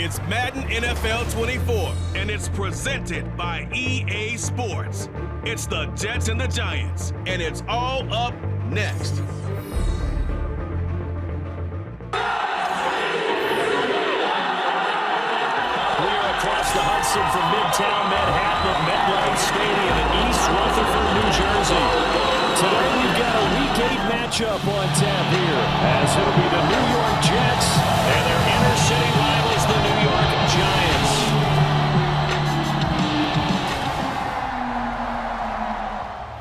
It's Madden NFL 24, and it's presented by EA Sports. It's the Jets and the Giants, and it's all up next. We are across the Hudson from Midtown Manhattan at MetLife Stadium in East Rutherford, New Jersey. Today we've got a Week 8 matchup on tap here, as it'll be the New York Jets and their inner city rivals, the New York Giants.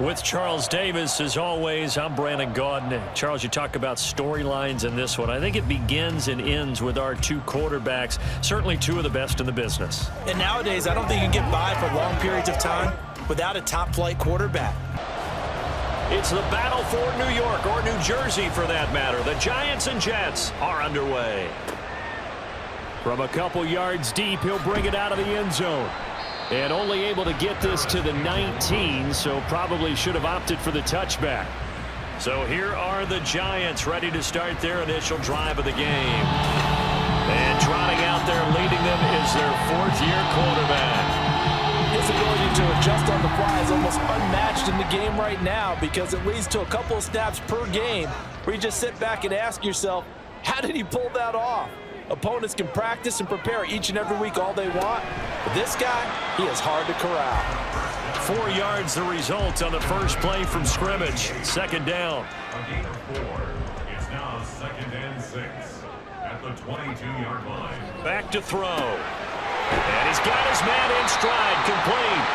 With Charles Davis, as always, I'm Brandon Gaudin. Charles, you talk about storylines in this one. I think it begins and ends with our two quarterbacks, certainly two of the best in the business. And nowadays, I don't think you can get by for long periods of time without a top-flight quarterback. It's the battle for New York, or New Jersey for that matter. The Giants and Jets are underway. From a couple yards deep, he'll bring it out of the end zone. And only able to get this to the 19, so probably should have opted for the touchback. So here are the Giants ready to start their initial drive of the game. And trotting out there leading them is their fourth-year quarterback. His ability to adjust on the fly is almost unmatched in the game right now, because it leads to a couple of snaps per game where you just sit back and ask yourself, how did he pull that off? Opponents can practice and prepare each and every week all they want, but this guy, he is hard to corral. 4 yards the result on the first play from scrimmage. Second down. A gain of 4. It's now 2nd and 6 at the 22-yard line. Back to throw. And he's got his man in stride, complete.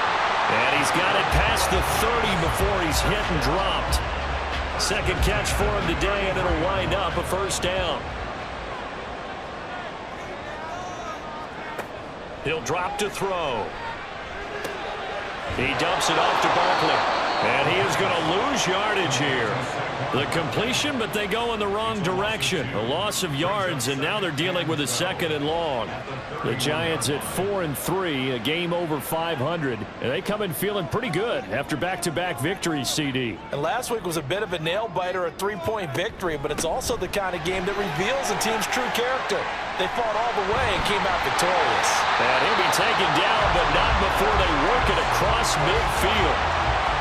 And he's got it past the 30 before he's hit and dropped. Second catch for him today, and it'll wind up a first down. He'll drop to throw. He dumps it off to Barkley. And he is going to lose yardage here. The completion, but they go in the wrong direction. A loss of yards, and now they're dealing with a 2nd and long. The Giants at 4-3, a game over 500. And they come in feeling pretty good after back-to-back victories, CD. And last week was a bit of a nail-biter, a 3-point victory, but it's also the kind of game that reveals a team's true character. They fought all the way and came out victorious. And he'll be taken down, but not before they work it across midfield.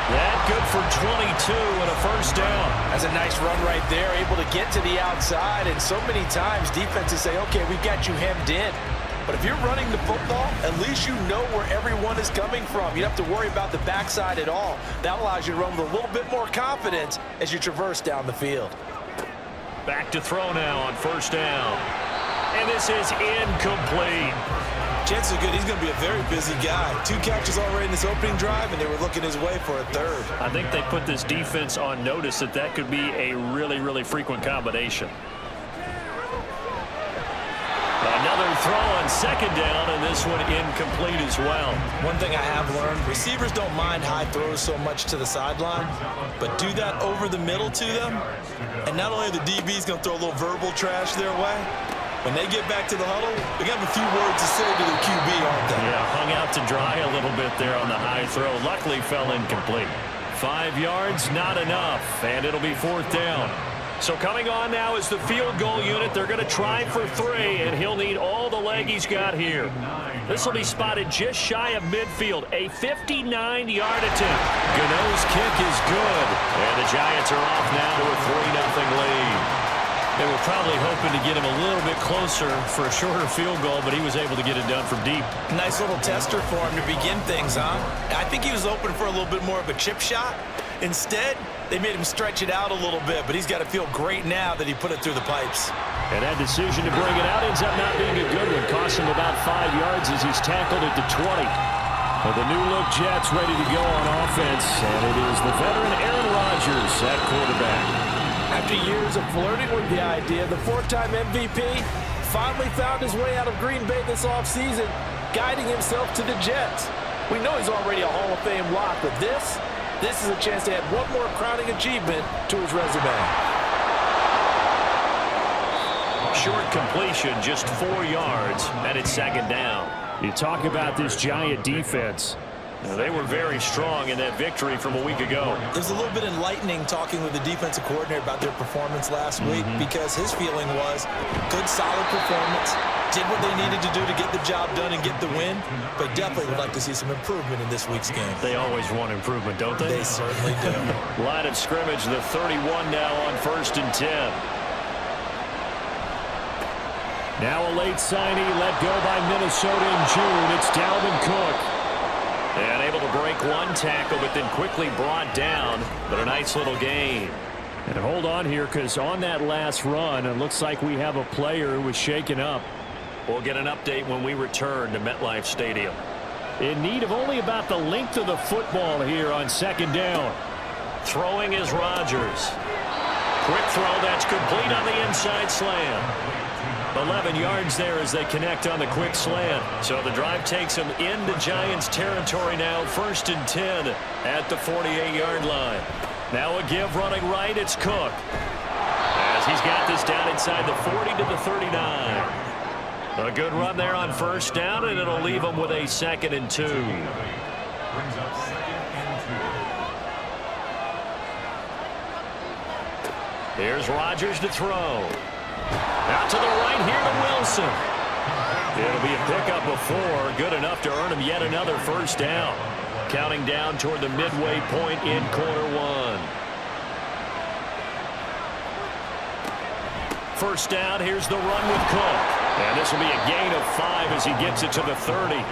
That good for 22 and a first down. That's a nice run right there, able to get to the outside. And so many times defenses say, okay, we've got you hemmed in. But if you're running the football, at least you know where everyone is coming from. You don't have to worry about the backside at all. That allows you to run with a little bit more confidence as you traverse down the field. Back to throw now on first down. And this is incomplete. Jets are good. He's going to be a very busy guy. 2 catches already in this opening drive, and they were looking his way for a third. I think they put this defense on notice that that could be a really, really frequent combination. Another throw on second down, and this one incomplete as well. One thing I have learned, receivers don't mind high throws so much to the sideline, but do that over the middle to them, and not only are the DBs going to throw a little verbal trash their way, when they get back to the huddle, they got a few words to say to their QB, aren't they? Yeah, hung out to dry a little bit there on the high throw. Luckily fell incomplete. 5 yards, not enough, and it'll be fourth down. So coming on now is the field goal unit. They're going to try for 3, and he'll need all the leg he's got here. This will be spotted just shy of midfield. A 59-yard attempt. Gano's kick is good, and the Giants are off now to a 3-0 lead. They were probably hoping to get him a little bit closer for a shorter field goal, but he was able to get it done from deep. Nice little tester for him to begin things, huh? I think he was open for a little bit more of a chip shot. Instead, they made him stretch it out a little bit, but he's got to feel great now that he put it through the pipes. And that decision to bring it out ends up not being a good one. Cost him about 5 yards as he's tackled at the 20. Well, the new-look Jets ready to go on offense, and it is the veteran Aaron Rodgers at quarterback. After years of flirting with the idea, the 4-time MVP finally found his way out of Green Bay this offseason, guiding himself to the Jets. We know he's already a Hall of Fame lock, but this is a chance to add one more crowning achievement to his resume. Short completion, just 4 yards, and it's second down. You talk about this Giant defense. They were very strong in that victory from a week ago. It was a little bit enlightening talking with the defensive coordinator about their performance last week, because his feeling was good, solid performance, did what they needed to do to get the job done and get the win, but definitely would like to see some improvement in this week's game. They always want improvement, don't they? They certainly do. Line of scrimmage, the 31 now on 1st and 10. Now a late signee let go by Minnesota in June. It's Dalvin Cook. And able to break one tackle, but then quickly brought down. But a nice little gain. And hold on here, because on that last run, it looks like we have a player who was shaken up. We'll get an update when we return to MetLife Stadium. In need of only about the length of the football here on 2nd down. Throwing is Rodgers. Quick throw, that's complete on the inside slant. 11 yards there as they connect on the quick slant. So the drive takes them into Giants territory now. 1st and 10 at the 48-yard line. Now a give running right. It's Cook. As he's got this down inside the 40 to the 39. A good run there on 1st down, and it'll leave them with a 2nd and 2. Brings up 2nd and 2. Here's Rodgers to throw. Out to the right here to Wilson. It'll be a pickup before. Good enough to earn him yet another 1st down. Counting down toward the midway point in quarter 1. 1st down. Here's the run with Cook. And this will be a gain of 5 as he gets it to the 30.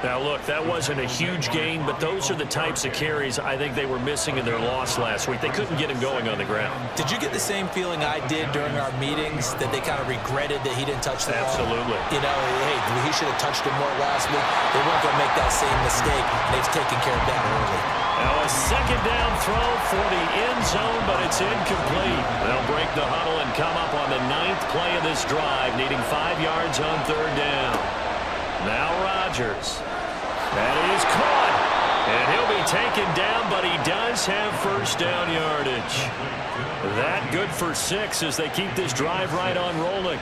Now, look, that wasn't a huge gain, but those are the types of carries I think they were missing in their loss last week. They couldn't get him going on the ground. Did you get the same feeling I did during our meetings, that they kind of regretted that he didn't touch the ball? Absolutely. You know, hey, he should have touched it more last week. They weren't going to make that same mistake. They've taken care of that early. Now a 2nd down throw for the end zone, but it's incomplete. They'll break the huddle and come up on the 9th play of this drive, needing 5 yards on 3rd down. Now Rodgers. That is caught. And he'll be taken down, but he does have 1st down yardage. That good for 6 as they keep this drive right on rolling.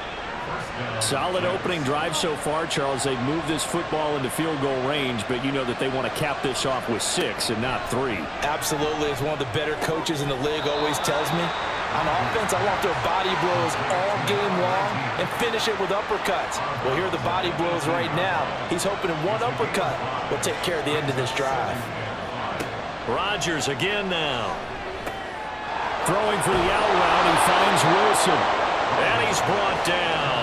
Solid opening drive so far, Charles. They've moved this football into field goal range, but you know that they want to cap this off with 6 and not 3. Absolutely. As one of the better coaches in the league always tells me, on offense, I want their body blows all game long and finish it with uppercuts. Well, here are the body blows right now. He's hoping one uppercut will take care of the end of this drive. Rodgers again now. Throwing for the out route, he finds Wilson. And he's brought down.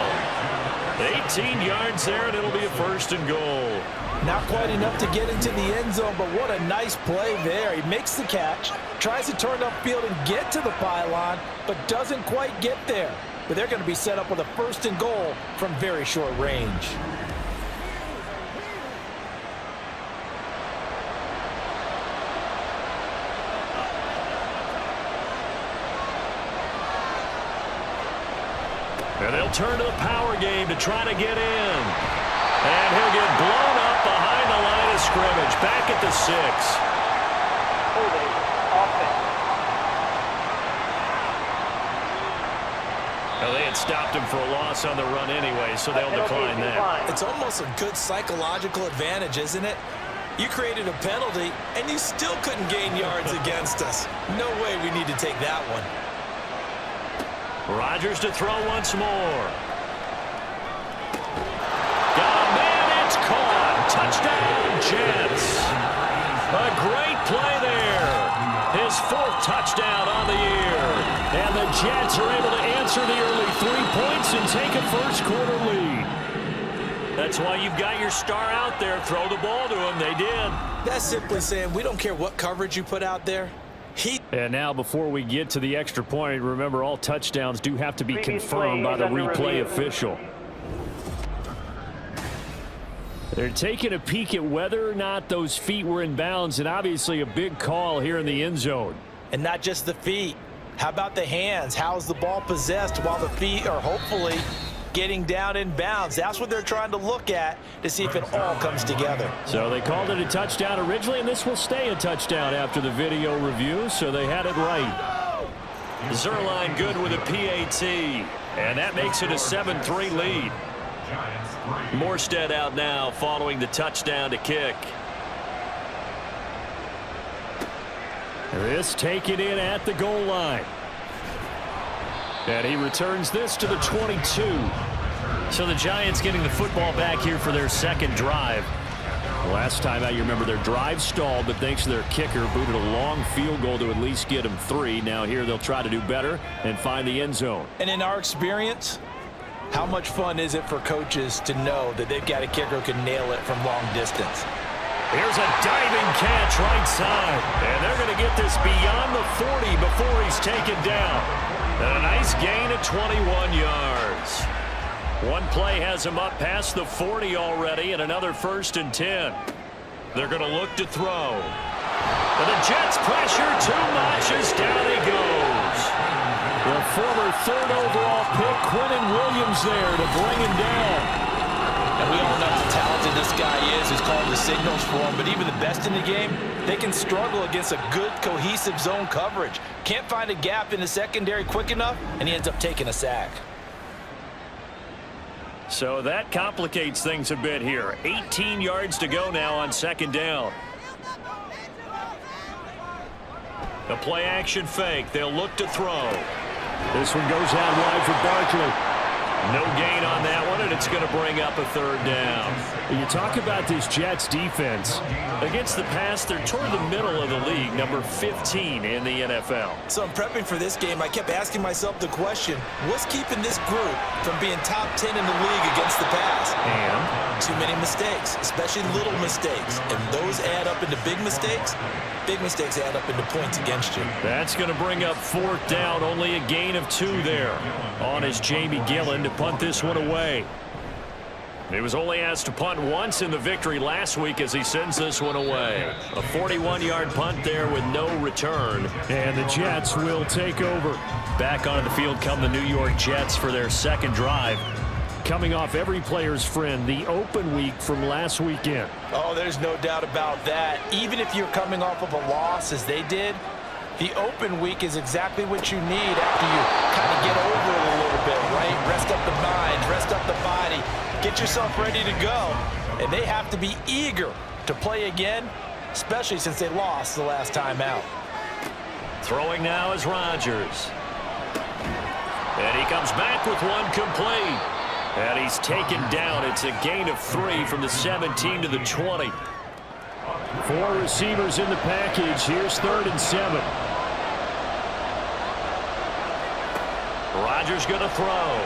18 yards there, and it'll be a 1st and goal. Not quite enough to get into the end zone, but what a nice play there. He makes the catch, tries to turn upfield and get to the pylon, but doesn't quite get there. But they're going to be set up with a 1st and goal from very short range. And they'll turn to the power game to try to get in. And he'll get blown up behind the line of scrimmage. Back at the 6. Holding offense. Well, they had stopped him for a loss on the run anyway, so they'll decline that. It's almost a good psychological advantage, isn't it? You created a penalty, and you still couldn't gain yards against us. No way we need to take that one. Rodgers to throw once more. Got a man, it's caught. Touchdown, Jets. A great play there. His 4th touchdown on the year. And the Jets are able to answer the early 3 points and take a 1st quarter lead. That's why you've got your star out there. Throw the ball to him. They did. That's simply saying we don't care what coverage you put out there. And now before we get to the extra point, remember all touchdowns do have to be confirmed by the replay official. They're taking a peek at whether or not those feet were in bounds, and obviously a big call here in the end zone. And not just the feet. How about the hands? How's the ball possessed while the feet are hopefully getting down in bounds? That's what they're trying to look at to see if it all comes together. So they called it a touchdown originally, and this will stay a touchdown after the video review, so they had it right. Zerline good with a PAT, and that makes it a 7-3 lead. Morstead out now following the touchdown to kick. This taken in at the goal line. And he returns this to the 22. So the Giants getting the football back here for their second drive. Last time out, you remember their drive stalled, but thanks to their kicker, booted a long field goal to at least get them 3. Now here they'll try to do better and find the end zone. And in our experience, how much fun is it for coaches to know that they've got a kicker who can nail it from long distance? Here's a diving catch right side. And they're going to get this beyond the 40 before he's taken down. And a nice gain of 21 yards. One play has him up past the 40 already, and another 1st and 10. They're going to look to throw. And the Jets pressure too much as down he goes. The former 3rd overall pick, Quentin Williams, there to bring him down. And we all know how talented this guy is, who's calling the signals for him. But even the best in the game, they can struggle against a good, cohesive zone coverage. Can't find a gap in the secondary quick enough, and he ends up taking a sack. So that complicates things a bit here. 18 yards to go now on 2nd down. The play action fake. They'll look to throw. This one goes out wide for Barkley. No gain on that one, and it's going to bring up a 3rd down. You talk about this Jets defense. Against the pass, they're toward the middle of the league, number 15 in the NFL. So I'm prepping for this game. I kept asking myself the question, what's keeping this group from being top 10 in the league against the pass? And too many mistakes, especially little mistakes. And those add up into big mistakes. Big mistakes add up into points against you. That's going to bring up 4th down. Only a gain of 2 there. On is Jamie Gillen to punt this one away. He was only asked to punt once in the victory last week as he sends this one away. A 41-yard punt there with no return. And the Jets will take over. Back onto the field come the New York Jets for their 2nd drive. Coming off every player's friend, the open week from last weekend. Oh, there's no doubt about that. Even if you're coming off of a loss as they did, the open week is exactly what you need after you kind of get over it a little bit, right? Rest up the mind, rest up the body, get yourself ready to go. And they have to be eager to play again, especially since they lost the last time out. Throwing now is Rodgers. And he comes back with one complete. And he's taken down. It's a gain of 3 from the 17 to the 20. 4 receivers in the package. Here's 3rd and 7. Rodgers going to throw.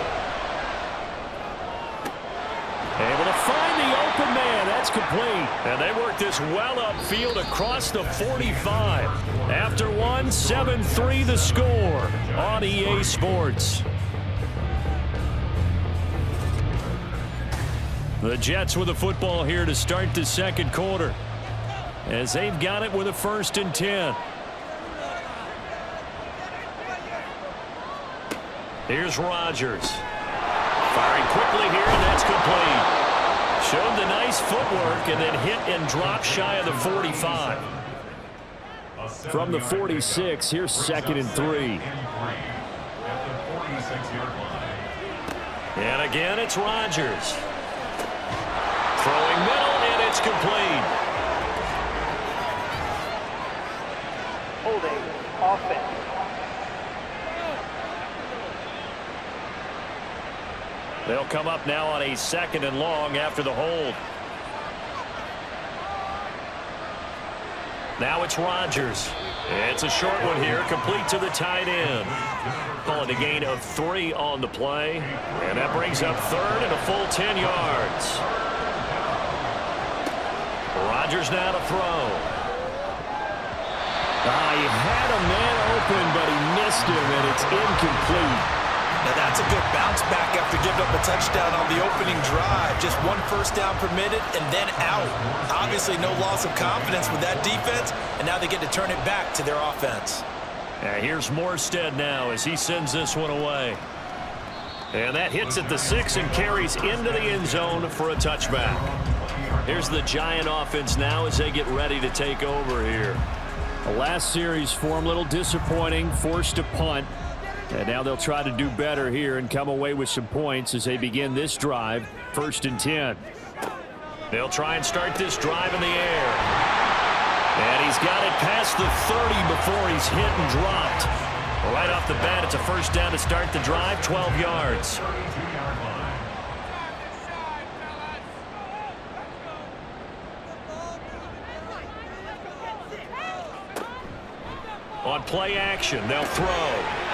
Able to find the open man. That's complete. And they work this well upfield across the 45. After one, 7-3 the score on EA Sports. The Jets with the football here to start the 2nd quarter, as they've got it with a 1st and 10. Here's Rodgers. Firing quickly here, and that's complete. Showed the nice footwork and then hit and dropped shy of the 45. From the 46, here's 2nd and 3. And again, it's Rodgers. Throwing middle, and it's complete. Holding offense. They'll come up now on a 2nd and long after the hold. Now it's Rodgers. It's a short one here, complete to the tight end. Call it a gain of 3 on the play. And that brings up 3rd and a full 10 yards. Rodgers now to throw. He had a man open, but he missed him, and it's incomplete. Now that's a good bounce back after giving up a touchdown on the opening drive. Just 1 first down permitted and then out. Obviously no loss of confidence with that defense, and now they get to turn it back to their offense. Here's Morstead now as he sends this one away. And that hits at the 6 and carries into the end zone for a touchback. Here's the Giant offense now as they get ready to take over here. The last series for them, a little disappointing, forced to punt. And now they'll try to do better here and come away with some points as they begin this drive, 1st and 10. They'll try and start this drive in the air. And he's got it past the 30 before he's hit and dropped. Right off the bat, it's a 1st down to start the drive, 12 yards. On play action, they'll throw.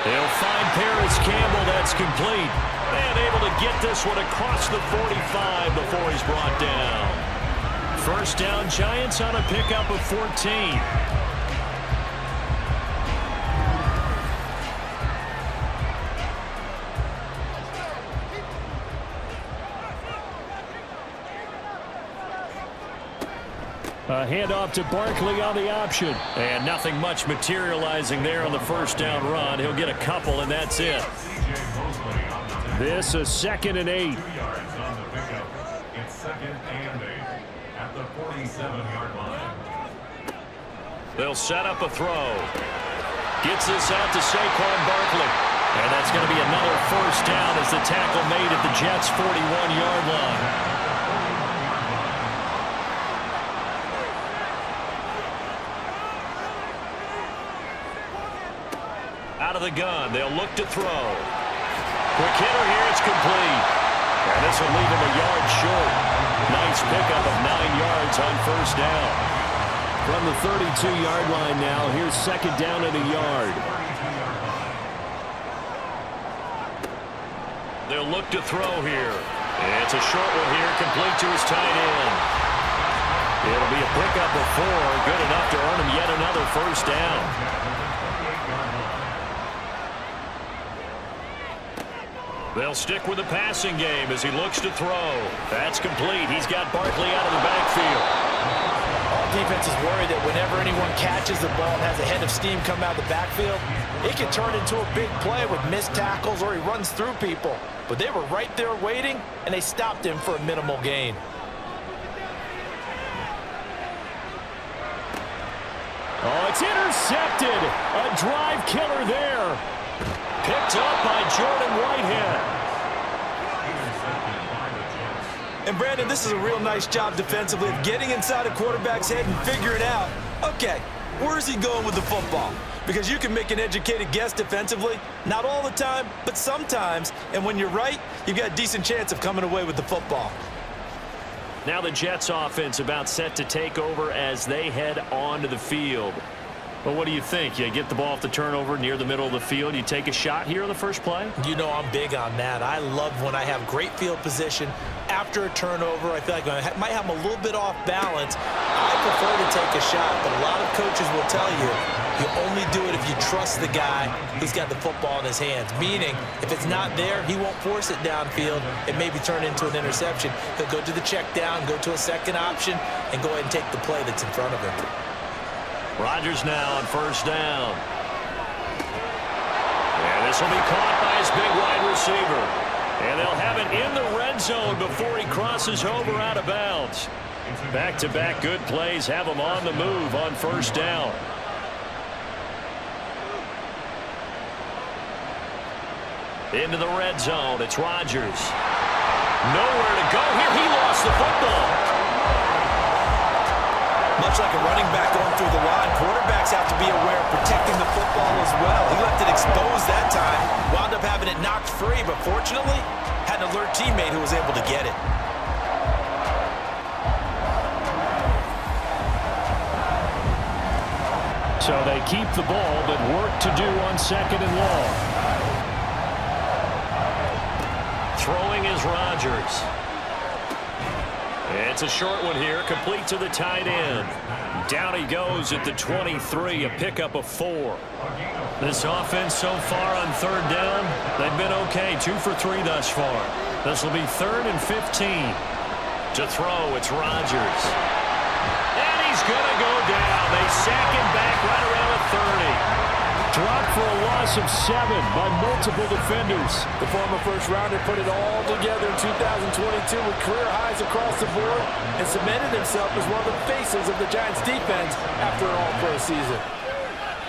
They'll find Paris Campbell. That's complete. And able to get this one across the 45 before he's brought down. First down, Giants on a pickup of 14. A handoff to Barkley on the option. And nothing much materializing there on the first down run. He'll get a couple, and that's it. This is 2nd and 8. 2 yards on the pickup. It's 2nd and 8 at the 47-yard line. They'll set up a throw. Gets this out to Saquon Barkley. And that's going to be another first down as the tackle made at the Jets' 41-yard line. Out of the gun, they'll look to throw. Quick hitter here, it's complete. And this will leave him a yard short. Nice pickup of 9 yards on first down. From the 32-yard line now, here's 2nd down and a yard. They'll look to throw here. It's a short one here, complete to his tight end. It'll be a pickup of 4, good enough to earn him yet another first down. They'll stick with the passing game as he looks to throw. That's complete. He's got Barkley out of the backfield. All defense is worried that whenever anyone catches the ball and has a head of steam come out of the backfield, it can turn into a big play with missed tackles or he runs through people. But they were right there waiting, and they stopped him for a minimal gain. Oh, it's intercepted. A drive killer there. Picked up by Jordan Whitehead. And Brandon, this is a real nice job defensively of getting inside a quarterback's head and figuring out, okay, where's he going with the football? Because you can make an educated guess defensively, not all the time, but sometimes. And when you're right, you've got a decent chance of coming away with the football. Now the Jets offense about set to take over as they head onto the field. Well, what do you think? You get the ball off the turnover near the middle of the field. You take a shot here on the first play? You know I'm big on that. I love when I have great field position after a turnover. I feel like I might have them a little bit off balance. I prefer to take a shot, but a lot of coaches will tell you, you only do it if you trust the guy who's got the football in his hands. Meaning, if it's not there, he won't force it downfield and maybe turn into an interception. He'll go to the check down, go to a second option, and go ahead and take the play that's in front of him. Rodgers now on first down. And this will be caught by his big wide receiver. And they'll have it in the red zone before he crosses over out of bounds. Back-to-back good plays have him on the move on first down. Into the red zone, it's Rodgers. Nowhere to go here. He lost the football. Much like a running back going through the line, quarterbacks have to be aware of protecting the football as well. He left it exposed that time, wound up having it knocked free, but fortunately, had an alert teammate who was able to get it. So they keep the ball, but work to do on 2nd and long. Throwing is Rodgers. It's a short one here, complete to the tight end. Down he goes at the 23, a pickup of 4. This offense so far on 3rd down, they've been okay, 2 for 3 thus far. This will be 3rd and 15. To throw, it's Rodgers. And he's going to go down. They sack him back right around the 30. Dropped for a loss of 7 by multiple defenders. The former first-rounder put it all together in 2022 with career highs across the board and cemented himself as one of the faces of the Giants' defense after an all-pro season.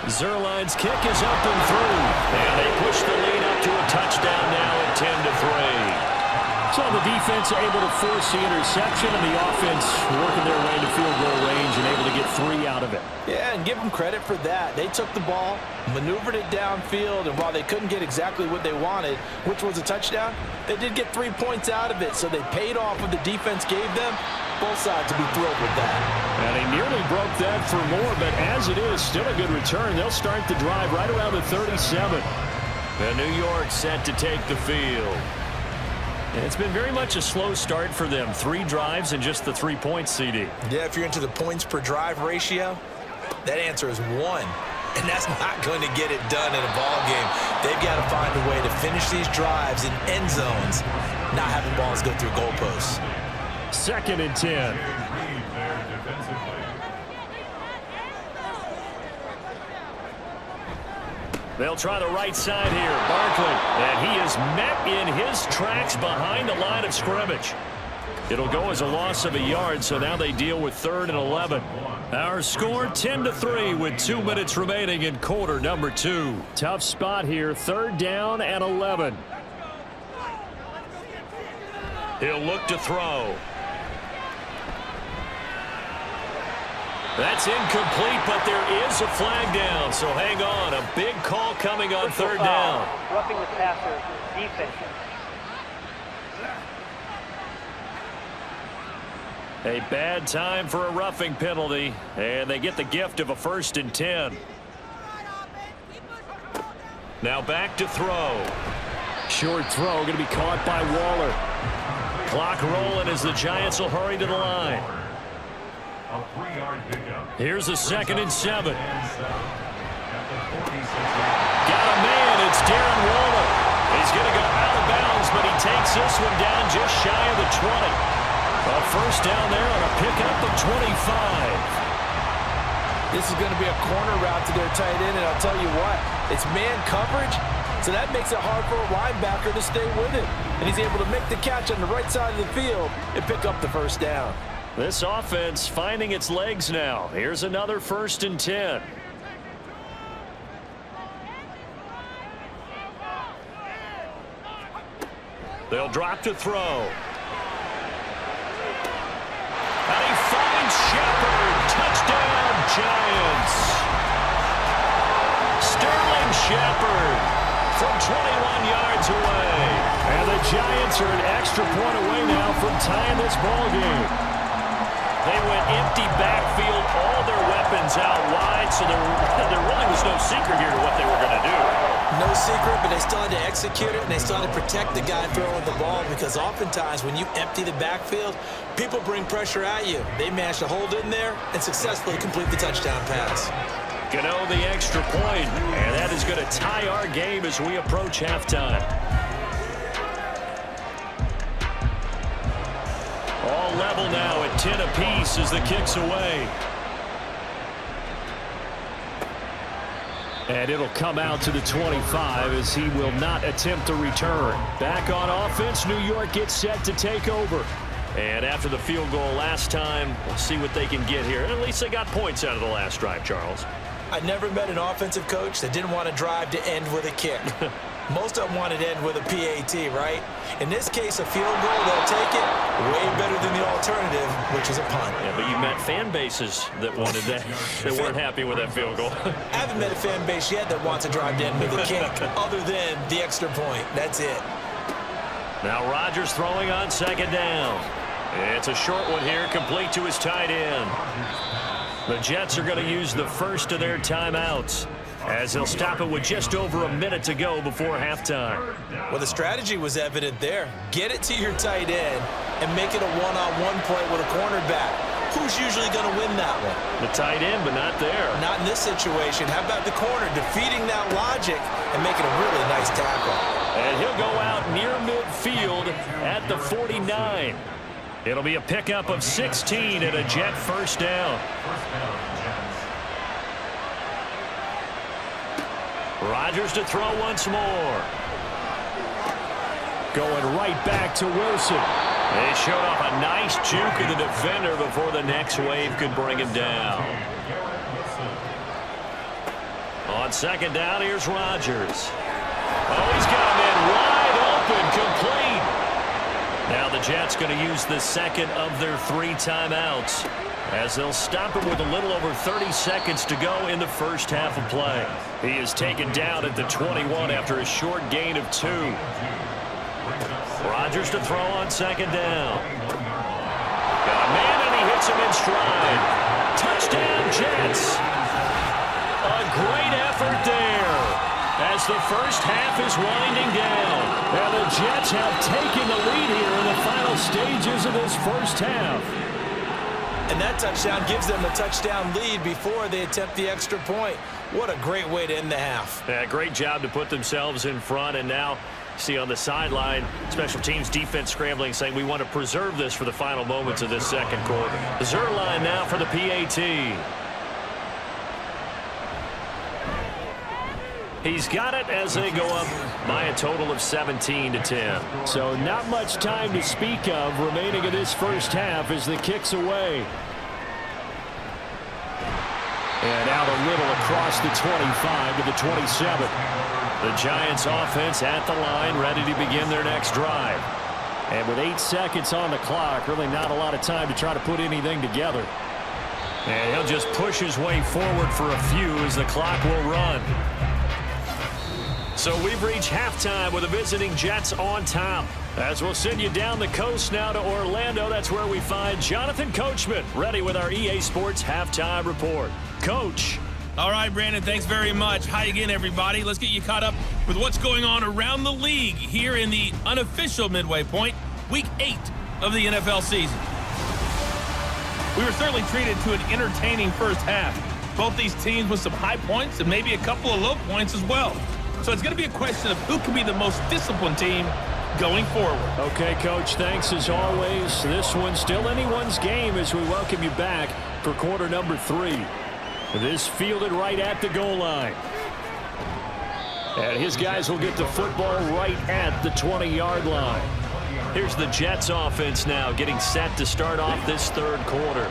Zerline's kick is up and through. And they push the lead up to a touchdown now at 10-3. So the defense able to force the interception, and the offense working their way to field goal range and able to get 3 out of it. Yeah, and give them credit for that. They took the ball, maneuvered it downfield, and while they couldn't get exactly what they wanted, which was a touchdown, they did get 3 points out of it, so they paid off what the defense gave them. Both sides to be thrilled with that. And they nearly broke that for more, but as it is, still a good return. They'll start the drive right around the 37. And New York set to take the field. And it's been very much a slow start for them. 3 drives and just the 3 points, CD. Yeah, if you're into the points per drive ratio, that answer is 1. And that's not going to get it done in a ball game. They've got to find a way to finish these drives in end zones, not having balls go through goalposts. 2nd and 10. They'll try the right side here. Barkley. And he is met in his tracks behind the line of scrimmage. It'll go as a loss of a yard, so now they deal with 3rd and 11. Our score 10-3 with 2 minutes remaining in quarter number 2. Tough spot here, 3rd down and 11. He'll look to throw. That's incomplete, but there is a flag down, so hang on. A big call coming on 3rd down. Roughing the passer, defense. A bad time for a roughing penalty, and they get the gift of a 1st and 10. Now back to throw. Short throw going to be caught by Waller. Clock rolling as the Giants will hurry to the line. A 3-yard pickup. Here's a 2nd and 7. Got a man. It's Darren Waller. He's going to go out of bounds, but he takes this one down just shy of the 20. A 1st down there on a pickup of 25. This is going to be a corner route to their tight end, and I'll tell you what, it's man coverage, so that makes it hard for a linebacker to stay with it. And he's able to make the catch on the right side of the field and pick up the 1st down. This offense finding its legs now. Here's another 1st and 10. They'll drop to throw. And he finds Shepard. Touchdown, Giants. Sterling Shepard from 21 yards away. And the Giants are an extra point away now from tying this ball game. They went empty backfield, all their weapons out wide, so there really was no secret here to what they were going to do. No secret, but they still had to execute it, and they still had to protect the guy throwing the ball, because oftentimes when you empty the backfield, people bring pressure at you. They managed to hold in there and successfully complete the touchdown pass. Gano the extra point, and that is going to tie our game as we approach halftime. All level now at 10 apiece as the kick's away. And it'll come out to the 25 as he will not attempt to return. Back on offense, New York gets set to take over. And after the field goal last time, we'll see what they can get here. And at least they got points out of the last drive, Charles. I never met an offensive coach that didn't want to drive to end with a kick. Most of them wanted to end with a PAT, right? In this case, a field goal, they'll take it. Way better than the alternative, which is a punt. Yeah, but you met fan bases that wanted that, that weren't happy with that field goal. I haven't met a fan base yet that wants to drive to end with a kick, other than the extra point. That's it. Now Rodgers throwing on 2nd down. It's a short one here, complete to his tight end. The Jets are going to use the first of their timeouts, as they'll stop it with just over a minute to go before halftime. Well, the strategy was evident there. Get it to your tight end and make it a one-on-one play with a cornerback. Who's usually going to win that one? The tight end, but not there. Not in this situation. How about the corner defeating that logic and making a really nice tackle? And he'll go out near midfield at the 49. It'll be a pickup of 16 and a Jet 1st down. Rodgers to throw once more. Going right back to Wilson. They showed off a nice juke of the defender before the next wave could bring him down. On 2nd down, here's Rodgers. Oh, he's got him in wide open, complete. Now the Jets going to use the second of their 3 timeouts, as they'll stop him with a little over 30 seconds to go in the first half of play. He is taken down at the 21 after a short gain of 2. Rodgers to throw on second down. Got a man, and he hits him in stride. Touchdown, Jets. A great effort there as the first half is winding down. And the Jets have taken the lead here in the final stages of this first half. And that touchdown gives them a touchdown lead before they attempt the extra point. What a great way to end the half. Yeah, great job to put themselves in front, and now see on the sideline, special teams defense scrambling, saying we want to preserve this for the final moments of this second quarter. The Zerline now for the PAT. He's got it as they go up by a total of 17-10. So not much time to speak of remaining in this first half as the kick's away. And out a little across the 25 to the 27. The Giants offense at the line, ready to begin their next drive. And with 8 seconds on the clock, really not a lot of time to try to put anything together. And he'll just push his way forward for a few as the clock will run. So we've reached halftime with the visiting Jets on top. As we'll send you down the coast now to Orlando, that's where we find Jonathan Coachman, ready with our EA Sports halftime report. Coach. All right, Brandon, thanks very much. Hi again, everybody. Let's get you caught up with what's going on around the league here in the unofficial midway point, Week 8 of the NFL season. We were certainly treated to an entertaining first half. Both these teams with some high points and maybe a couple of low points as well. So it's going to be a question of who can be the most disciplined team going forward. Okay, Coach, thanks as always. This one's still anyone's game as we welcome you back for quarter number 3. This fielded right at the goal line. And his guys will get the football right at the 20-yard line. Here's the Jets offense now getting set to start off this third quarter.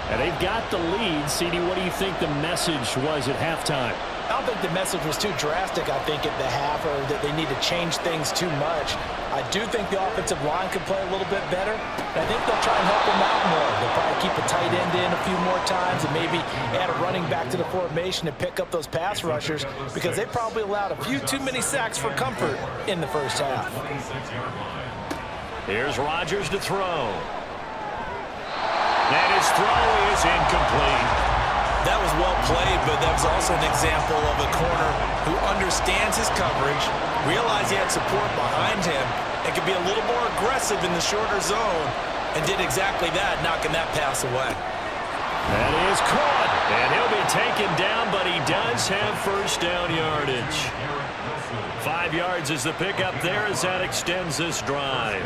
And they've got the lead. CD, what do you think the message was at halftime? I don't think the message was too drastic, I think, at the half, or that they need to change things too much. I do think the offensive line could play a little bit better, and I think they'll try and help them out more. They'll probably keep a tight end in a few more times and maybe add a running back to the formation to pick up those pass rushers, because they probably allowed a few too many sacks for comfort in the first half. Here's Rodgers to throw. And his throw is incomplete. That was well played, but that was also an example of a corner who understands his coverage, realized he had support behind him, and could be a little more aggressive in the shorter zone, and did exactly that, knocking that pass away. That is caught, and he'll be taken down, but he does have first down yardage. 5 yards is the pickup there as that extends this drive.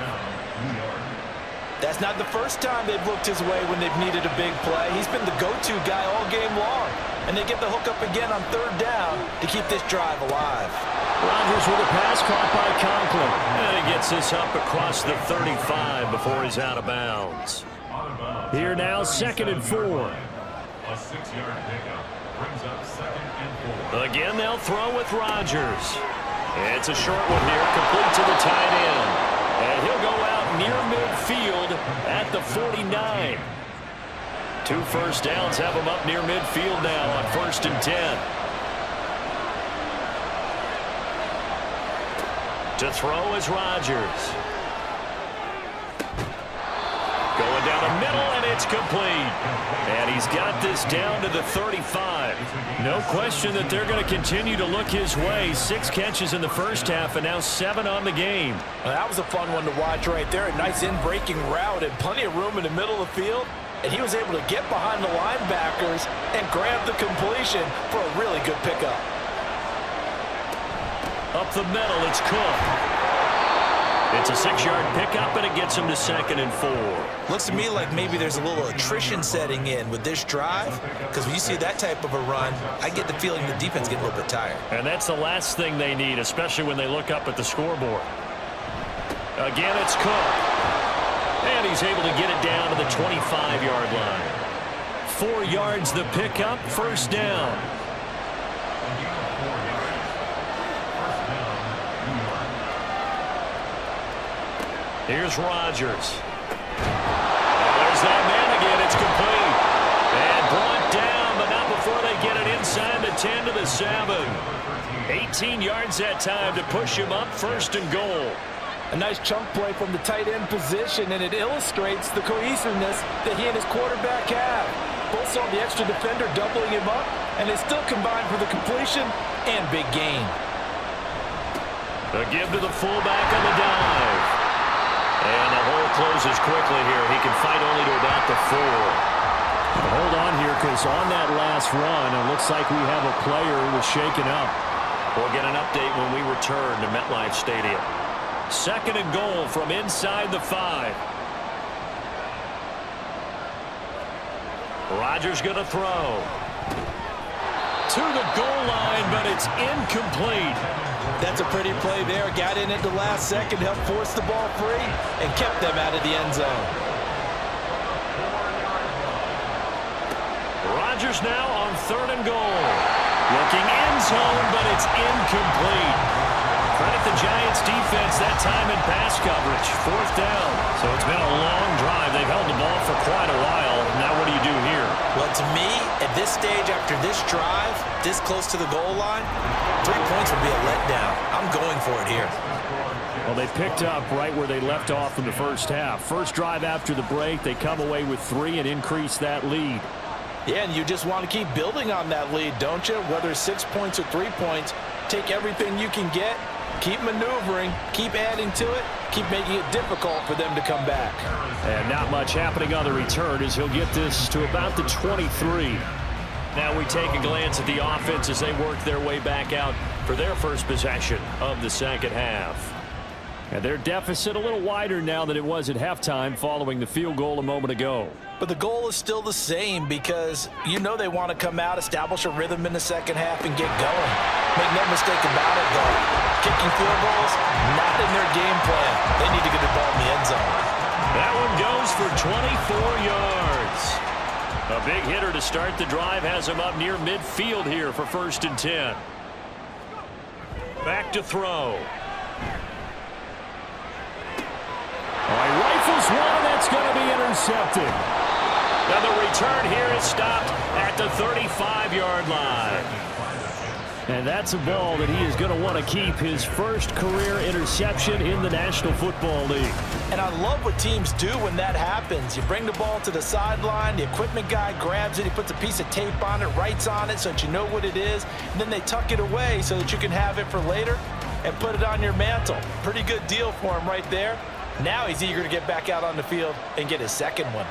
That's not the first time they've looked his way when they've needed a big play. He's been the go-to guy all game long. And they get the hook up again on third down to keep this drive alive. Rodgers with a pass caught by Conklin. And he gets this up across the 35 before he's out of bounds. Here now, 2nd and 4. A 6-yard pickup brings up 2nd and 4. Again, they'll throw with Rodgers. It's a short one here, complete to the tight end. And he'll go out near midfield at the 49. 2 first downs have him up near midfield now on 1st and 10. To throw is Rodgers. Going down the middle, and it's complete. And he's got this down to the 35. No question that they're going to continue to look his way. 6 catches in the first half, and now 7 on the game. Well, that was a fun one to watch right there. A nice in-breaking route and plenty of room in the middle of the field. And he was able to get behind the linebackers and grab the completion for a really good pickup. Up the middle, it's Cook. It's a 6-yard pickup, and it gets him to 2nd and 4. Looks to me like maybe there's a little attrition setting in with this drive, because when you see that type of a run, I get the feeling the defense getting a little bit tired. And that's the last thing they need, especially when they look up at the scoreboard. Again, it's Cook. And he's able to get it down to the 25-yard line. 4 yards the pickup, first down. Here's Rodgers. There's that man again. It's complete. And brought down, but not before they get it inside the 10 to the 7. 18 yards that time to push him up 1st and goal. A nice chunk play from the tight end position, and it illustrates the cohesiveness that he and his quarterback have. Both saw the extra defender doubling him up, and they still combined for the completion and big gain. The give to the fullback on the dive. And the hole closes quickly here. He can fight only to about the 4. Hold on here, because on that last run, it looks like we have a player who was shaken up. We'll get an update when we return to MetLife Stadium. 2nd and goal from inside the 5. Rodgers going to throw. To the goal line, but it's incomplete. That's a pretty play there. Got in at the last second, helped force the ball free, and kept them out of the end zone. Rodgers now on 3rd and goal. Looking end zone, but it's incomplete. Credit the Giants defense that time in pass coverage. 4th down. So it's been a long drive. They've held the ball for quite a while. Now what do you do here? Well, to me, at this stage, after this drive, this close to the goal line, 3 points would be a letdown. I'm going for it here. Well, they picked up right where they left off in the first half. First drive after the break, they come away with 3 and increase that lead. Yeah, and you just want to keep building on that lead, don't you? Whether it's 6 points or 3 points, take everything you can get, keep maneuvering, keep adding to it, keep making it difficult for them to come back. And not much happening on the return as he'll get this to about the 23. Now we take a glance at the offense as they work their way back out for their first possession of the 2nd half. And their deficit a little wider now than it was at halftime following the field goal a moment ago. But the goal is still the same because you know they want to come out, establish a rhythm in the 2nd half, and get going. Make no mistake about it, though. Kicking field goals, not in their game plan. They need to get the ball in the end zone. That one goes for 24 yards. A big hitter to start the drive has him up near midfield here for 1st and 10. Back to throw. He rifles one, and that's going to be intercepted. Now the return here is stopped at the 35-yard line. And that's a ball that he is going to want to keep, his first career interception in the National Football League. And I love what teams do when that happens. You bring the ball to the sideline, the equipment guy grabs it, he puts a piece of tape on it, writes on it so that you know what it is, and then they tuck it away so that you can have it for later and put it on your mantle. Pretty good deal for him right there. Now he's eager to get back out on the field and get his 2nd one.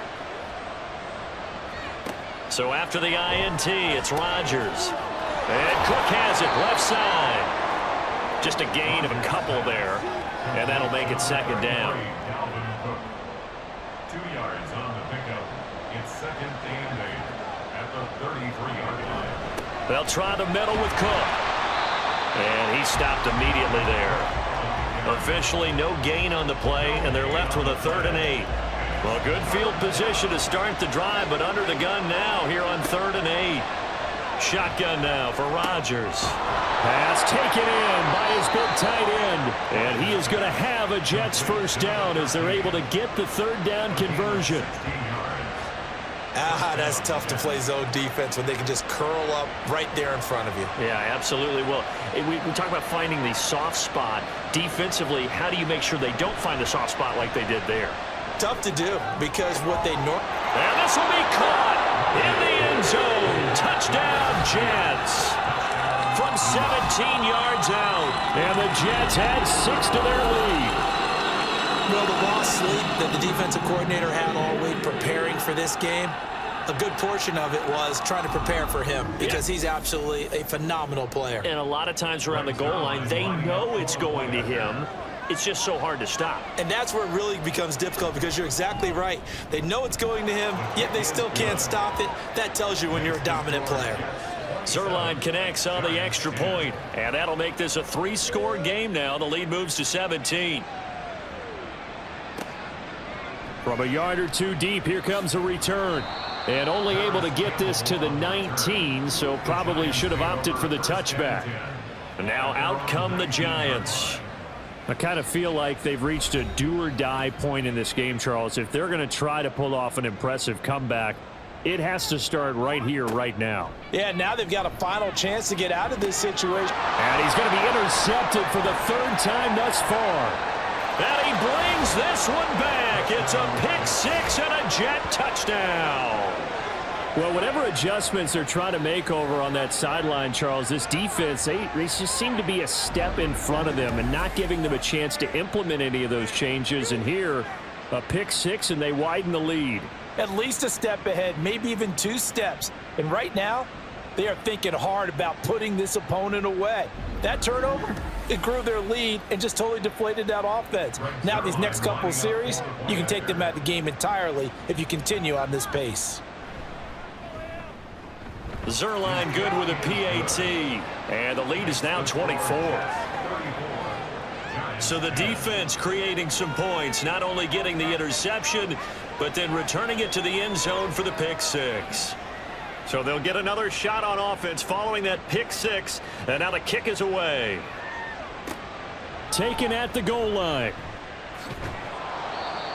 So after the INT, it's Rodgers. And Cook has it left side. Just a gain of a couple there. And that'll make it 2nd down. 2 yards on the pickup. It's 2nd and 8 at the 33-yard line. They'll try the middle with Cook. And he stopped immediately there. Officially no gain on the play, and they're left with a 3rd and 8. Well, good field position to start the drive, but under the gun now here on 3rd and 8. Shotgun now for Rodgers. Pass taken in by his big tight end. And he is going to have a Jets 1st down as they're able to get the 3rd down conversion. That's tough to play zone defense when they can just curl up right there in front of you. Yeah, absolutely. Well, we talk about finding the soft spot. Defensively, how do you make sure they don't find the soft spot like they did there? Tough to do because what they know. And this will be caught in the end zone. Touchdown, Jets. From 17 yards out. And the Jets add 6 to their lead. Well, the lost sleep that the defensive coordinator had all week preparing for this game, a good portion of it was trying to prepare for him because he's absolutely a phenomenal player. And a lot of times around the goal line, they know it's going to him. It's just so hard to stop. And that's where it really becomes difficult because you're exactly right. They know it's going to him, yet they still can't stop it. That tells you when you're a dominant player. Zerline connects on the extra point, and that'll make this a 3-score game now. The lead moves to 17. From a yard or 2 deep, here comes a return. And only able to get this to the 19, so probably should have opted for the touchback. And now out come the Giants. I kind of feel like they've reached a do-or-die point in this game, Charles. If they're going to try to pull off an impressive comeback, it has to start right here, right now. Yeah, now they've got a final chance to get out of this situation. And he's going to be intercepted for the third time thus far. And he brings this one back. It's a pick six and a Jet touchdown. Well, whatever adjustments they're trying to make over on that sideline, Charles, this defense, they just seem to be a step in front of them and not giving them a chance to implement any of those changes. And here, a pick six, and they widen the lead. At least a step ahead, maybe even 2 steps. And right now, they are thinking hard about putting this opponent away. That turnover, it grew their lead and just totally deflated that offense. Now these next couple of series, you can take them out of the game entirely if you continue on this pace. Zerline good with a PAT, and the lead is now 24. So the defense creating some points, not only getting the interception, but then returning it to the end zone for the pick six. So they'll get another shot on offense following that pick six, and now the kick is away. Taken at the goal line.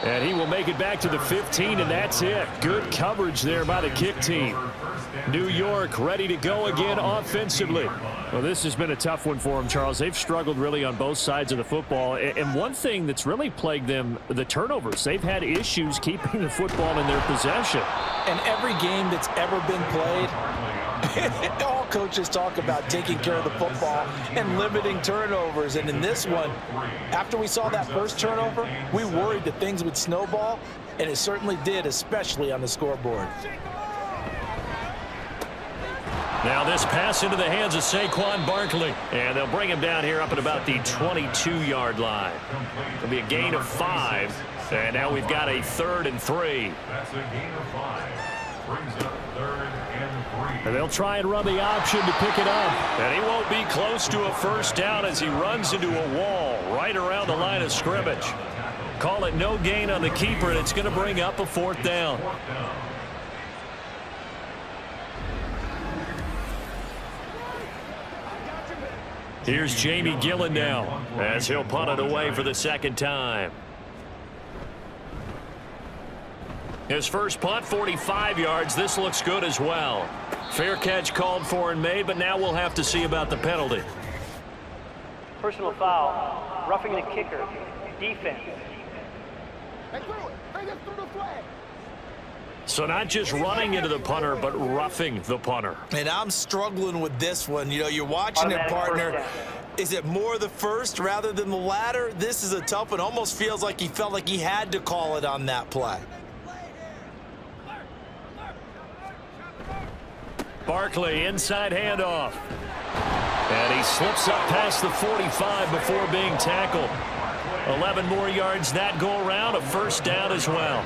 And he will make it back to the 15, and that's it. Good coverage there by the kick team. New York ready to go again offensively. Well, this has been a tough one for them, Charles. They've struggled really on both sides of the football. And one thing that's really plagued them, the turnovers. They've had issues keeping the football in their possession. And every game that's ever been played, all coaches talk about taking care of the football and limiting turnovers. And in this one, after we saw that first turnover, we worried that things would snowball, and it certainly did, especially on the scoreboard. Now this pass into the hands of Saquon Barkley, and they'll bring him down here up at about the 22-yard line. It'll be a gain of 5, and now we've got a 3rd and 3. That's a gain of 5. Brings up 3rd and 3. And they'll try and run the option to pick it up. And he won't be close to a first down as he runs into a wall right around the line of scrimmage. Call it no gain on the keeper, and it's going to bring up a 4th down. Here's Jamie Gillen now as he'll punt it away for the 2nd time. His first punt, 45 yards. This looks good as well. Fair catch called for and made, but now we'll have to see about the penalty. Personal foul, roughing the kicker, defense. So not just running into the punter, but roughing the punter. And I'm struggling with this one. You know, you're watching it, partner. Is it more the first rather than the latter? This is a tough one. Almost feels like he felt like he had to call it on that play. Barkley, inside handoff. And he slips up past the 45 before being tackled. 11 more yards that go around, a first down as well.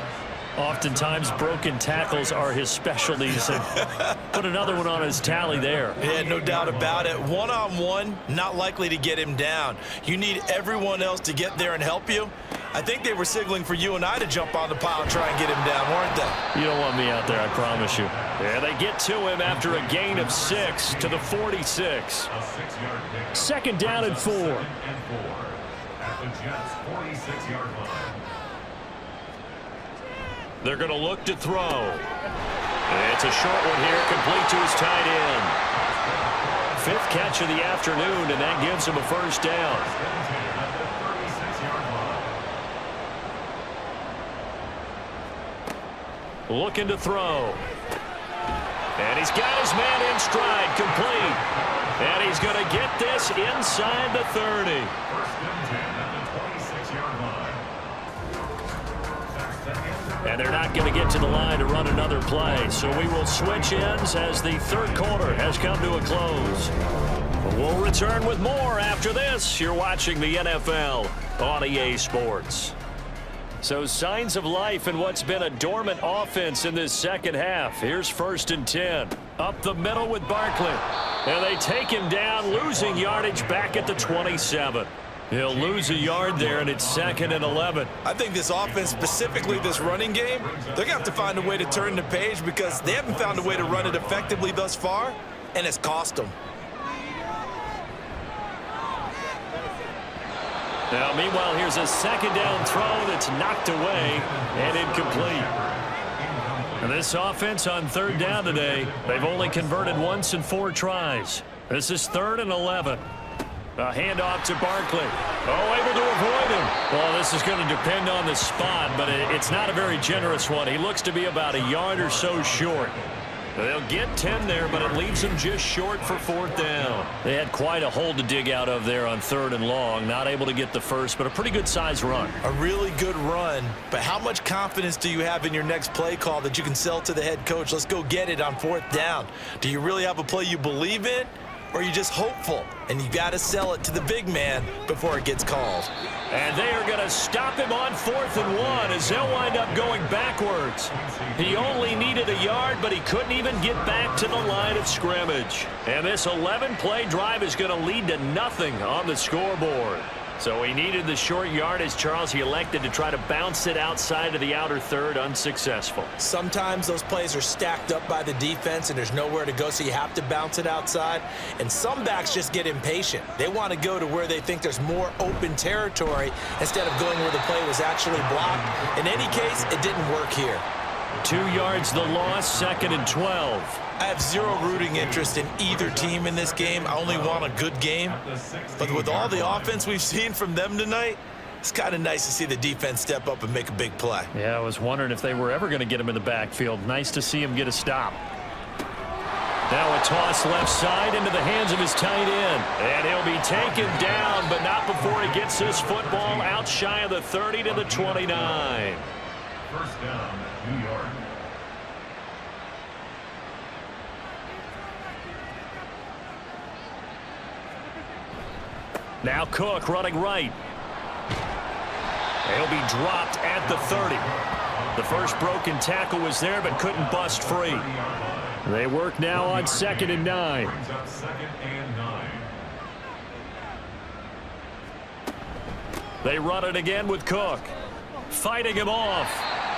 Oftentimes, broken tackles are his specialties. And put another one on his tally there. Yeah, no doubt about it. One-on-one, not likely to get him down. You need everyone else to get there and help you. I think they were signaling for you and I to jump on the pile and try and get him down, weren't they? You don't want me out there, I promise you. Yeah, they get to him after a gain of 6 to the 46. 2nd down and 4. At the Jets' 46-yard line. They're going to look to throw. It's a short one here, complete to his tight end. 5th catch of the afternoon, and that gives him a first down. Looking to throw. And he's got his man in stride, complete. And he's going to get this inside the 30. And they're not going to get to the line to run another play. So we will switch ends as the 3rd quarter has come to a close. We'll return with more after this. You're watching the NFL on EA Sports. So signs of life in what's been a dormant offense in this 2nd half. Here's 1st and 10. Up the middle with Barkley. And they take him down, losing yardage back at the 27. He'll lose a yard there, and it's 2nd and 11. I think this offense, specifically this running game, they're going to have to find a way to turn the page because they haven't found a way to run it effectively thus far, and it's cost them. Now, meanwhile, here's a second down throw that's knocked away and incomplete. And this offense on third down today, they've only converted once in 4 tries. This is 3rd and 11. A handoff to Barkley. Oh, able to avoid him. Well, this is going to depend on the spot, but it's not a very generous one. He looks to be about a yard or so short. They'll get 10 there, but it leaves them just short for 4th down. They had quite a hole to dig out of there on 3rd and long. Not able to get the first, but a pretty good size run. A really good run, but how much confidence do you have in your next play call that you can sell to the head coach? Let's go get it on 4th down. Do you really have a play you believe in, or are you just hopeful? And you got to sell it to the big man before it gets called. And they are going to stop him on 4th and 1 as they'll wind up going backwards. He only needed a yard, but he couldn't even get back to the line of scrimmage. And this 11-play drive is going to lead to nothing on the scoreboard. So he needed the short yardage, Charles. He elected to try to bounce it outside of the outer third, unsuccessful. Sometimes those plays are stacked up by the defense and there's nowhere to go, so you have to bounce it outside. And some backs just get impatient. They want to go to where they think there's more open territory instead of going where the play was actually blocked. In any case, it didn't work here. 2 yards the loss, 2nd and 12. I have zero rooting interest in either team in this game. I only want a good game. But with all the offense we've seen from them tonight, it's kind of nice to see the defense step up and make a big play. Yeah, I was wondering if they were ever going to get him in the backfield. Nice to see him get a stop. Now a toss left side into the hands of his tight end. And he'll be taken down, but not before he gets this football out shy of the 30 to the 29. First down, New York. Now Cook running right. He'll be dropped at the 30. The first broken tackle was there, but couldn't bust free. They work now on 2nd and 9. Brings up 2nd and 9. They run it again with Cook. Fighting him off.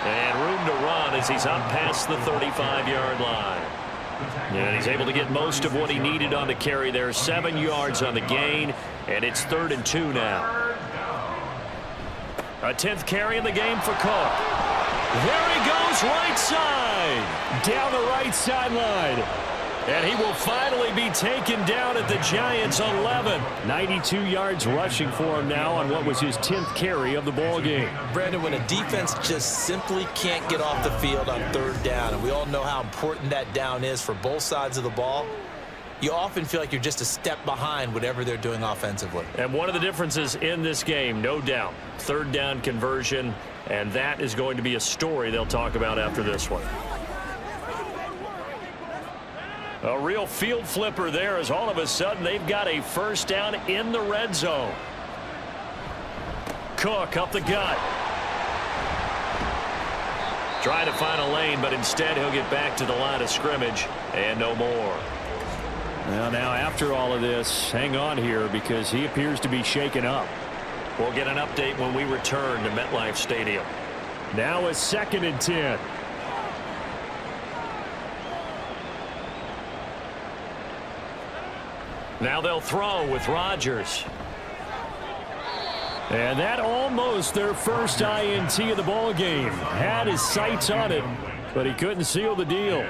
And room to run as he's up past the 35-yard line. And he's able to get most of what he needed on the carry there. 7 yards on the gain, and it's 3rd and 2 now. A 10th carry in the game for Cook. There he goes, right side. Down the right sideline. And he will finally be taken down at the Giants' 11. 92 yards rushing for him now on what was his 10th carry of the ball game. Brandon, when a defense just simply can't get off the field on 3rd down, and we all know how important that down is for both sides of the ball, you often feel like you're just a step behind whatever they're doing offensively. And one of the differences in this game, no doubt, 3rd down conversion, and that is going to be a story they'll talk about after this one. A real field flipper there as all of a sudden they've got a first down in the red zone. Cook up the gut. Trying to find a lane, but instead he'll get back to the line of scrimmage and no more. Well, now after all of this, hang on here because he appears to be shaken up. We'll get an update when we return to MetLife Stadium. Now a 2nd and 10. Now they'll throw with Rodgers. And that almost their first INT of the ball game. Had his sights on it, but he couldn't seal the deal.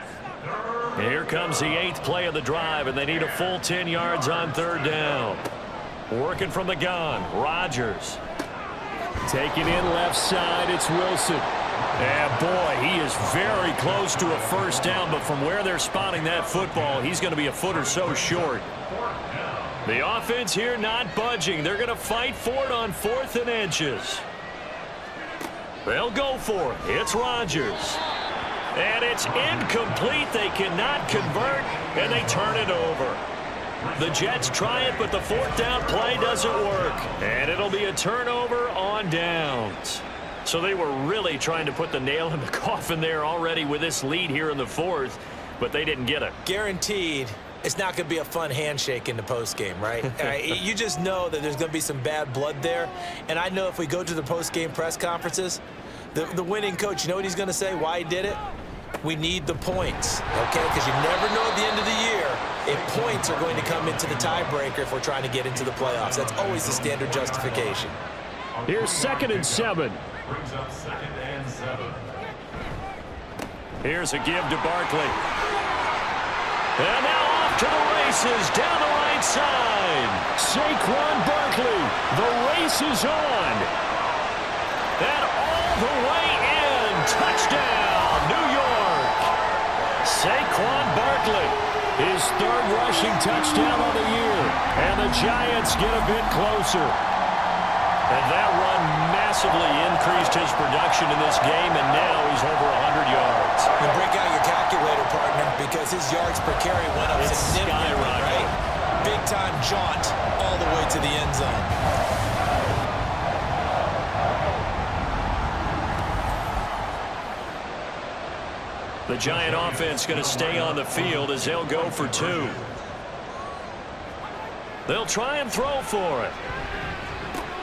Here comes the 8th play of the drive, and they need a full 10 yards on 3rd down. Working from the gun, Rodgers. Taking in left side, it's Wilson. And boy, he is very close to a first down, but from where they're spotting that football, he's going to be a foot or so short. The offense here not budging. They're going to fight for it on 4th and inches. They'll go for it. It's Rodgers. And it's incomplete. They cannot convert, and they turn it over. The Jets try it, but the 4th down play doesn't work. And it'll be a turnover on downs. So they were really trying to put the nail in the coffin there already with this lead here in the 4th, but they didn't get it. Guaranteed it's not going to be a fun handshake in the postgame, right? You just know that there's going to be some bad blood there. And I know if we go to the postgame press conferences, the winning coach, you know what he's going to say, why he did it? We need the points, okay? Because you never know at the end of the year if points are going to come into the tiebreaker if we're trying to get into the playoffs. That's always the standard justification. Here's 2nd and 7. Brings up 2nd and 7. Here's a give to Barkley. And now off to the races down the right side. Saquon Barkley. The race is on. And all the way in. Touchdown, New York. Saquon Barkley. His 3rd rushing touchdown on the year. And the Giants get a bit closer. And that run massively increased his production in this game, and now he's over 100 yards. And break out your calculator, partner, because his yards per carry went up significantly, right? Big-time jaunt all the way to the end zone. The Giant offense going to stay on the field as they'll go for 2. They'll try and throw for it.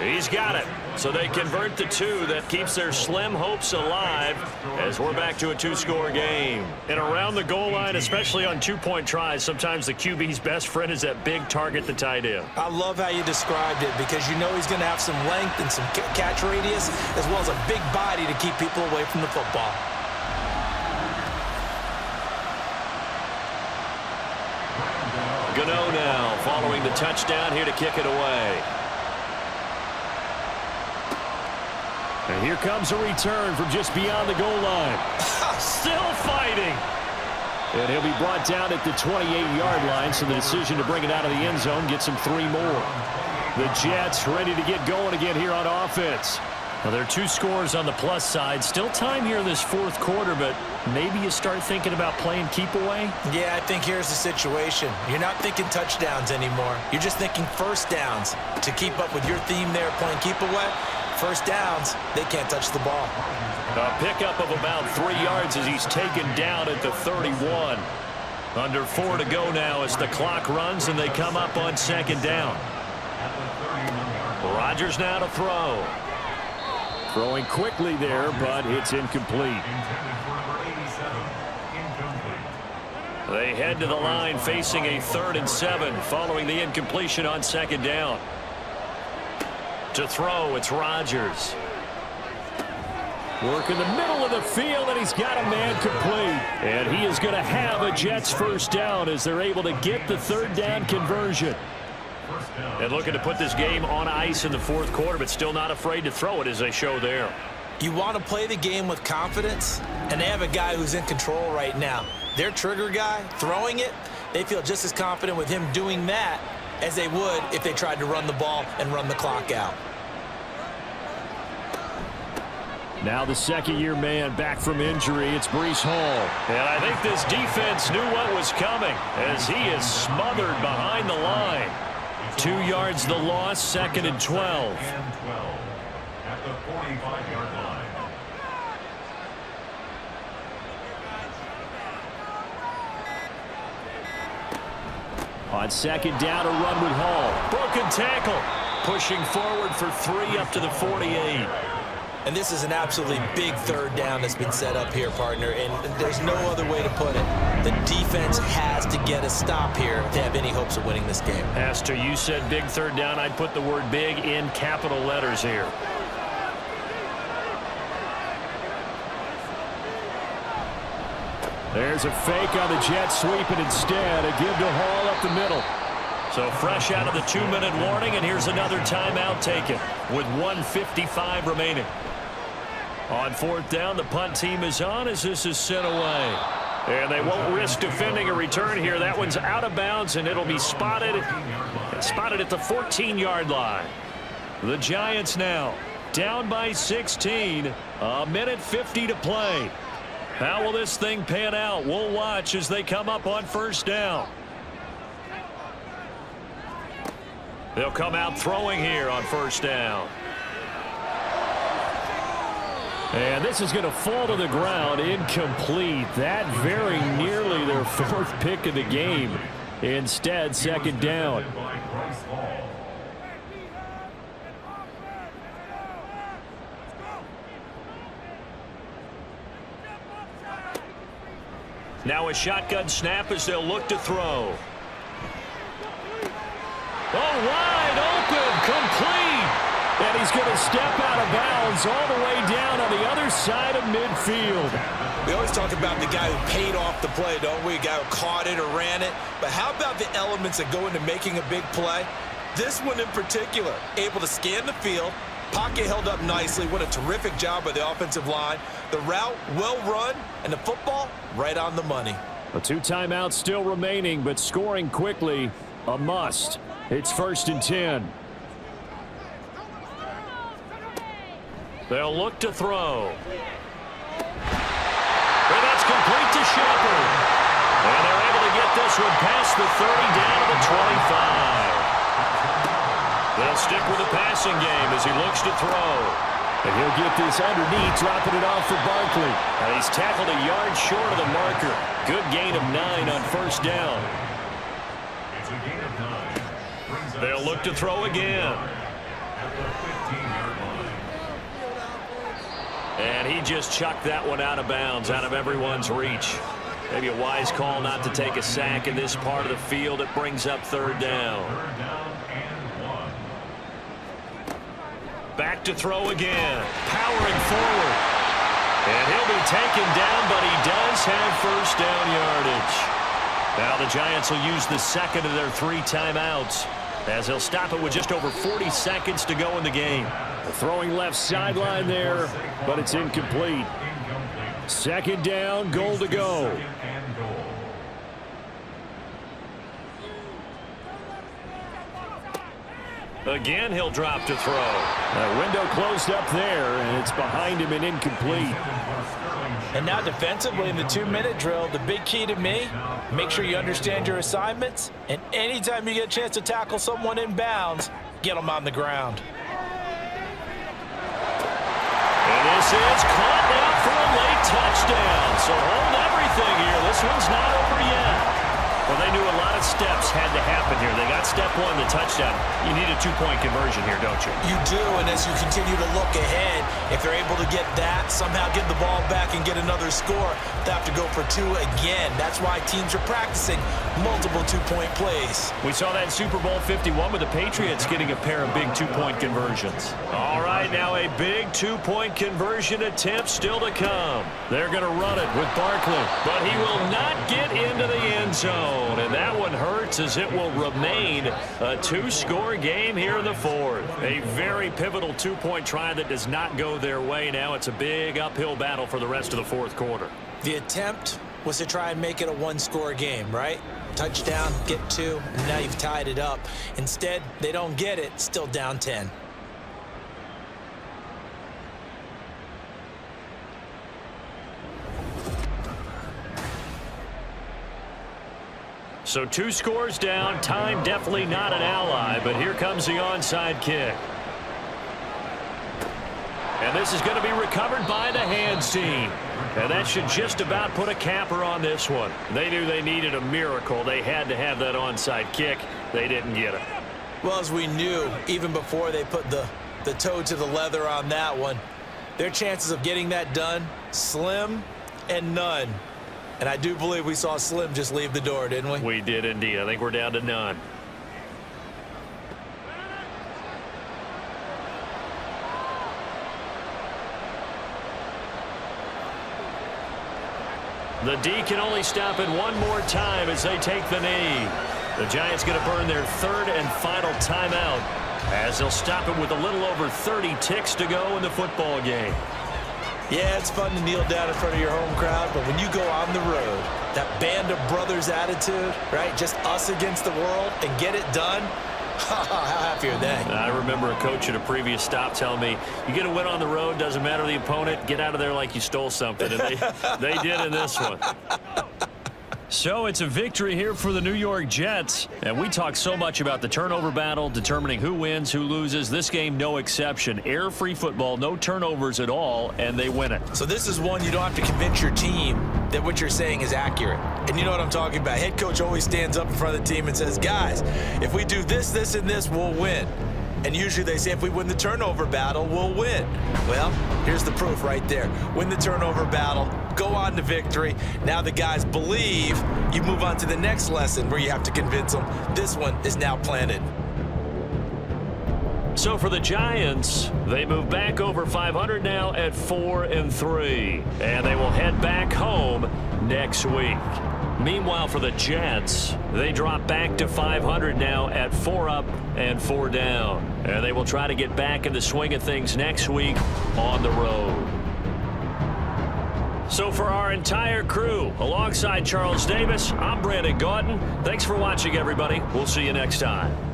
He's got it. So they convert the 2. That keeps their slim hopes alive as we're back to a 2-score game. And around the goal line, especially on 2-point tries, sometimes the QB's best friend is that big target, the tight end. I love how you described it because you know he's going to have some length and some catch radius as well as a big body to keep people away from the football. Gano now following the touchdown here to kick it away. And here comes a return from just beyond the goal line. Still fighting. And he'll be brought down at the 28-yard line, so the decision to bring it out of the end zone gets him 3 more. The Jets ready to get going again here on offense. Well, there are 2 scores on the plus side. Still time here in this 4th quarter, but maybe you start thinking about playing keep away? Yeah, I think here's the situation. You're not thinking touchdowns anymore. You're just thinking first downs. To keep up with your theme there, playing keep away, first downs, they can't touch the ball. A pickup of about 3 yards as he's taken down at the 31. Under 4 to go now as the clock runs and they come up on 2nd down. Rodgers now to throw. Throwing quickly there, but it's incomplete. They head to the line facing a 3rd and 7 following the incompletion on 2nd down. To throw, it's Rodgers. Work in the middle of the field, and he's got a man complete. And he is going to have a Jets first down as they're able to get the 3rd down conversion. And looking to put this game on ice in the 4th quarter, but still not afraid to throw it as they show there. You want to play the game with confidence, and they have a guy who's in control right now. Their trigger guy, throwing it, they feel just as confident with him doing that as they would if they tried to run the ball and run the clock out. Now the 2nd-year man back from injury. It's Breece Hall. And I think this defense knew what was coming as he is smothered behind the line. 2 yards the loss, 2nd and 12. At the 45-yard line. On 2nd down, a run with Hall. Broken tackle. Pushing forward for 3 up to the 48. And this is an absolutely big 3rd down that's been set up here, partner, and there's no other way to put it. The defense has to get a stop here to have any hopes of winning this game. Pastor, you said big 3rd down. I'd put the word big in capital letters here. There's a fake on the Jets sweep, and instead a give to Hall up the middle. So fresh out of the 2-minute warning, and here's another timeout taken with 1:55 remaining. On 4th down, the punt team is on as this is sent away. And they won't risk defending a return here. That one's out of bounds, and it'll be spotted at the 14-yard line. The Giants now down by 16. A minute 50 to play. How will this thing pan out? We'll watch as they come up on 1st down. They'll come out throwing here on 1st down. And this is going to fall to the ground, incomplete. That very nearly their 4th pick of the game. Instead, 2nd down. Now a shotgun snap as they'll look to throw. Oh, wide open, complete. And he's going to step out of bounds all the way down on the other side of midfield. We always talk about the guy who paid off the play, don't we? A guy who caught it or ran it. But how about the elements that go into making a big play? This one in particular, able to scan the field, pocket held up nicely. What a terrific job by the offensive line. The route well run, and the football right on the money. A 2 timeouts still remaining, but scoring quickly, a must. It's 1st and 10. They'll look to throw. And that's complete to Shepard. And they're able to get this one past the 30 down to the 25. They'll stick with the passing game as he looks to throw. And he'll get this underneath, dropping it off for Barkley. And he's tackled a yard short of the marker. Good gain of 9 on 1st down. It's a gain of 9. They'll look to throw again. At the 15-yard line. And he just chucked that one out of bounds, out of everyone's reach. Maybe a wise call not to take a sack in this part of the field. It brings up 3rd down. 3rd down and 1. Back to throw again. Powering forward. And he'll be taken down, but he does have 1st down yardage. Now the Giants will use the 2nd of their 3 timeouts, as they'll stop it with just over 40 seconds to go in the game. Throwing left sideline there, but it's incomplete. 2nd down, goal to go. Again, he'll drop to throw. That window closed up there, and it's behind him and incomplete. And now defensively in the 2-minute drill, the big key to me, make sure you understand your assignments, and anytime you get a chance to tackle someone in bounds, get them on the ground. And this is caught now for a late touchdown. So hold everything here. This one's not over yet. Well, they knew a lot of steps had to happen here. They got step 1, the touchdown. You need a 2-point conversion here, don't you? You do, and as you continue to look ahead, if they're able to get that, somehow get the ball back and get another score, they have to go for 2 again. That's why teams are practicing multiple 2-point plays. We saw that in Super Bowl 51 with the Patriots getting a pair of big 2-point conversions. All right, now a big 2-point conversion attempt still to come. They're going to run it with Barkley, but he will not get into the end zone. And that one hurts, as it will remain a 2-score game here in the 4th. A very pivotal 2-point try that does not go their way. Now it's a big uphill battle for the rest of the 4th quarter. The attempt was to try and make it a 1-score game, right? Touchdown, get 2, and now you've tied it up. Instead, they don't get it, still down 10. So 2 scores down, time definitely not an ally, but here comes the onside kick. And this is going to be recovered by the hands team. And that should just about put a capper on this one. They knew they needed a miracle. They had to have that onside kick. They didn't get it. Well, as we knew, even before they put the toe to the leather on that one, their chances of getting that done, slim and none. And I do believe we saw Slim just leave the door, didn't we? We did indeed. I think we're down to none. The D can only stop it one more time as they take the knee. The Giants going to burn their 3rd and final timeout, as they'll stop it with a little over 30 ticks to go in the football game. Yeah, it's fun to kneel down in front of your home crowd, but when you go on the road, that band of brothers attitude, right? Just us against the world and get it done. How happy are they? I remember a coach at a previous stop telling me, you get a win on the road, doesn't matter the opponent, get out of there like you stole something. And they did in this one. So it's a victory here for the New York Jets. And we talk so much about the turnover battle, determining who wins, who loses. This game, no exception. Air-free football, no turnovers at all, and they win it. So this is one you don't have to convince your team that what you're saying is accurate. And you know what I'm talking about. Head coach always stands up in front of the team and says, guys, if we do this, this, and this, we'll win. And usually they say if we win the turnover battle, we'll win. Well, here's the proof right there. Win the turnover battle, go on to victory. Now the guys believe. You move on to the next lesson where you have to convince them. This one is now planted. So for the Giants, they move back over 500 now at 4-3, and they will head back home next week. Meanwhile, for the Jets, they drop back to 500 now at 4 up and 4 down, and they will try to get back in the swing of things next week on the road. So for our entire crew, alongside Charles Davis, I'm Brandon Gaudin. Thanks for watching, everybody. We'll see you next time.